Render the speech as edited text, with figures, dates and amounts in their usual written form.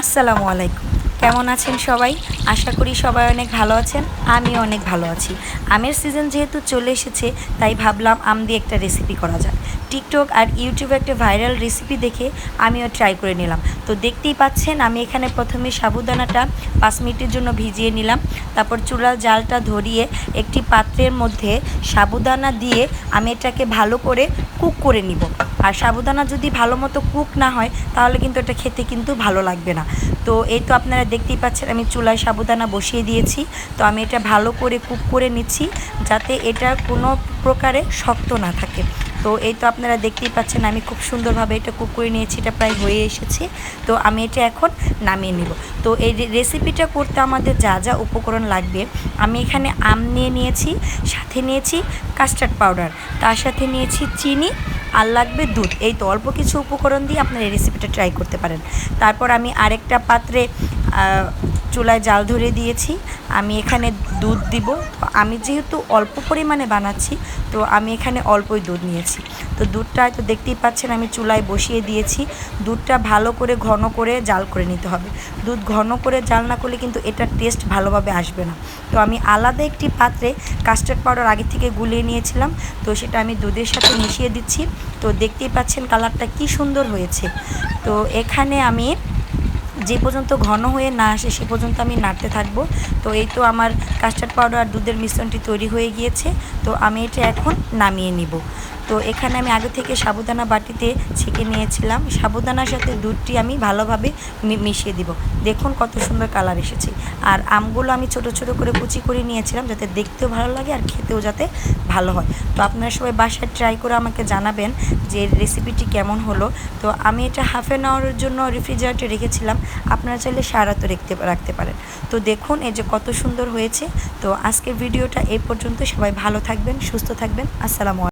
আসসালামু আলাইকুম। কেমন আছেন সবাই? আশা করি সবাই অনেক ভালো আছেন। আমিও অনেক ভালো আছি। আমের সিজন যেহেতু চলে এসেছে, তাই ভাবলাম আম দিয়ে একটা রেসিপি করা যাক। টিকটক আর ইউটিউবে একটা ভাইরাল রেসিপি দেখে আমিও ট্রাই করে নিলাম। তো দেখতেই পাচ্ছেন আমি এখানে প্রথমে সাবুদানাটা 5 মিনিটের জন্য ভিজিয়ে নিলাম। তারপর চুলার জালটা ধরিয়ে একটি পাত্রের মধ্যে সাবুদানা দিয়ে আমি এটাকে ভালো করে কুক করে নিব। আর সাবুদানা যদি ভালো মতো কুক না হয় তাহলে কিন্তু এটা খেতে কিন্তু ভালো লাগবে না। তো এই তো আপনারা দেখতেই পাচ্ছেন আমি চুলায় সাবুদানা বসিয়ে দিয়েছি। তো আমি এটা ভালো করে কুক করে নিচ্ছি যাতে এটা কোনো প্রকারে শক্ত না থাকে। তো এই তো আপনারা দেখতেই পাচ্ছেন আমি খুব সুন্দরভাবে এটা কুক করে নিয়েছি, এটা প্রায় হয়ে এসেছে। তো আমি এটা এখন নামিয়ে নিব। তো এই রেসিপিটা করতে আমাদের যা যা উপকরণ লাগবে, আমি এখানে আম নিয়েছি, সাথে নিয়েছি কাস্টার্ড পাউডার, তার সাথে নিয়েছি চিনি, আর লাগবে দুধ। এই তো অল্প কিছু উপকরণ দিয়ে আপনার এই রেসিপিটা ট্রাই করতে পারেন। তারপর আমি আরেকটা পাত্রে চুলায় জাল ধরে দিয়েছি। আমি এখানে দুধ দিব। তো আমি যেহেতু অল্প পরিমাণে বানাচ্ছি, তো আমি এখানে অল্পই দুধ নিয়েছি। তো দুধটা তো দেখতেই পাচ্ছেন আমি চুলায় বসিয়ে দিয়েছি। দুধটা ভালো করে ঘন করে জাল করে নিতে হবে। দুধ ঘন করে জাল না করলে কিন্তু এটার টেস্ট ভালোভাবে আসবে না। তো আমি আলাদা একটি পাত্রে কাস্টার্ড পাউডার আগে থেকে গুলিয়ে নিয়েছিলাম, তো সেটা আমি দুধের সাথে মিশিয়ে দিচ্ছি। তো দেখতেই পাচ্ছেন কালারটা কি সুন্দর হয়েছে। তো এখানে আমি যে পর্যন্ত ঘন হয়ে না আসে সে পর্যন্ত আমি নাড়তে থাকবো। তো এই তো আমার কাস্টার্ড পাউডার আর দুধের মিশ্রণটি তৈরি হয়ে গিয়েছে। তো আমি এটা এখন নামিয়ে নিব। তো এখানে আমি আগে থেকে সাবুদানা বাটিতে ছেঁকে নিয়েছিলাম। সাবুদানার সাথে দুধটি আমি ভালোভাবে মিশিয়ে দিব। দেখুন কত সুন্দর কালার এসেছে। আর আমগুলো আমি ছোট ছোট করে কুচি করে নিয়েছিলাম যাতে দেখতেও ভালো লাগে আর খেতেও যাতে ভালো হয়। তো আপনারা সবাই বাসায় ট্রাই করে আমাকে জানাবেন যে রেসিপিটি কেমন হলো। তো আমি এটা হাফ অ্যান আওয়ারের জন্য রেফ্রিজারেটরে রেখেছিলাম। আপনারা চাইলে সারাতে রাখতে পারেন। তো দেখুন এই যে কত সুন্দর হয়েছে। তো আজকের ভিডিওটা এই পর্যন্ত। সবাই ভালো থাকবেন, সুস্থ থাকবেন। আসসালামু আলাইকুম।